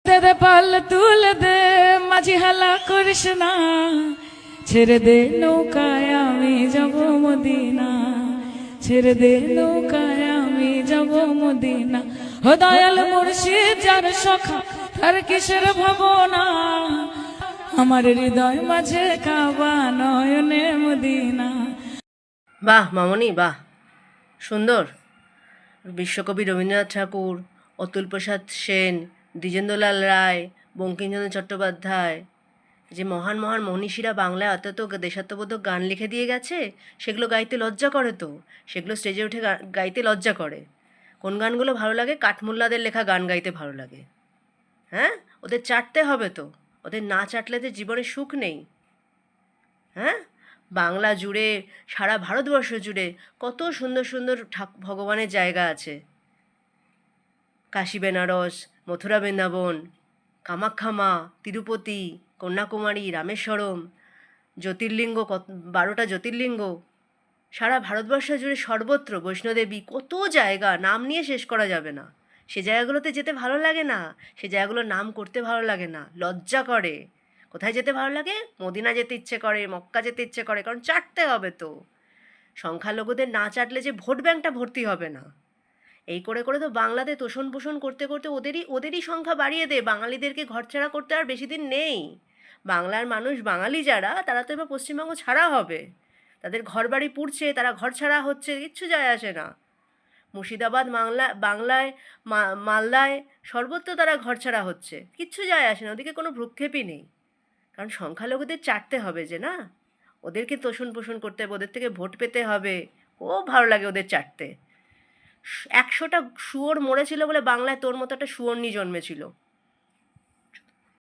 দে পাল তুলে দে মাঝি হালা করিস না, ছেড়ে দে নৌকায় আমি যাব মদিনা, ছেড়ে দে নৌকায় আমি যাব মদিনা। ও দয়াল মুর্শিদ যার সখা তার কিসের ভাবনা, আমার হৃদয় মাঝে কাবা নয়নে মদিনা। বাহ মামনি, বাহ, সুন্দর। বিশ্বকবি রবীন্দ্রনাথ ঠাকুর, অতুল প্রসাদ সেন, দ্বিজেন্দ্রলাল রায়, বঙ্কিমচন্দ্র চট্টোপাধ্যায়, যে মহান মহান মনীষীরা বাংলায় অত দেশাত্মবোধক গান লিখে দিয়ে গেছে, সেগুলো গাইতে লজ্জা করে তো, সেগুলো স্টেজে উঠে গাইতে লজ্জা করে। কোন গানগুলো ভালো লাগে? কাঠমোল্লাদের লেখা গান গাইতে ভালো লাগে। হ্যাঁ, ওদের চাটতে হবে তো, ওদের না চাটলে তো জীবনে সুখ নেই। হ্যাঁ, বাংলা জুড়ে, সারা ভারতবর্ষ জুড়ে কত সুন্দর সুন্দর ভগবানের জায়গা আছে। কাশী বেনারস, মথুরা বৃন্দাবন, কামাখ্যা মা, তিরুপতি, কন্যাকুমারী, রামেশ্বরম, জ্যোতির্লিঙ্গ, 12টা জ্যোতির্লিঙ্গ, সারা ভারতবর্ষ জুড়ে সর্বত্র বৈষ্ণোদেবী, কত জায়গা, নাম নিয়ে শেষ করা যাবে না। সে জায়গাগুলোতে যেতে ভালো লাগে না, সে জায়গাগুলোর নাম করতে ভালো লাগে না, লজ্জা করে। কোথায় যেতে ভালো লাগে? মদিনা যেতে ইচ্ছে করে, মক্কা যেতে ইচ্ছে করে, কারণ চাটতে হবে তো। সংখ্যালঘুদের না চাটলে যে ভোট ব্যাংকটা ভর্তি হবে না। এই করে করে তো বাংলাতে তোষণ পোষণ করতে করতে ওদেরই সংখ্যা বাড়িয়ে দে। বাঙালিদেরকে ঘরছাড়া করতে আর বেশি দিন নেই। বাংলার মানুষ, বাঙালি যারা, তারা তো এবার পশ্চিমবঙ্গ ছাড়া হবে। তাদের ঘরবাড়ি পুড়ছে, তারা ঘর ছাড়া হচ্ছে, কিচ্ছু যায় আসে না। মুর্শিদাবাদ, বাংলায়, মালদায়, সর্বত্র তারা ঘর ছাড়া হচ্ছে, কিচ্ছু যায় আসে না, ওদিকে কোনো ভ্রুক্ষেপই নেই। কারণ সংখ্যালঘুদের চাটতে হবে যে, না, ওদেরকে তোষণ পোষণ করতে হবে, ওদের থেকে ভোট পেতে হবে। খুব ভালো লাগে ওদের চাটতে। 100টা শুয়োর মরেছিল বলে বাংলায় তোর মতো একটা শুয়োরনি জন্মেছিল।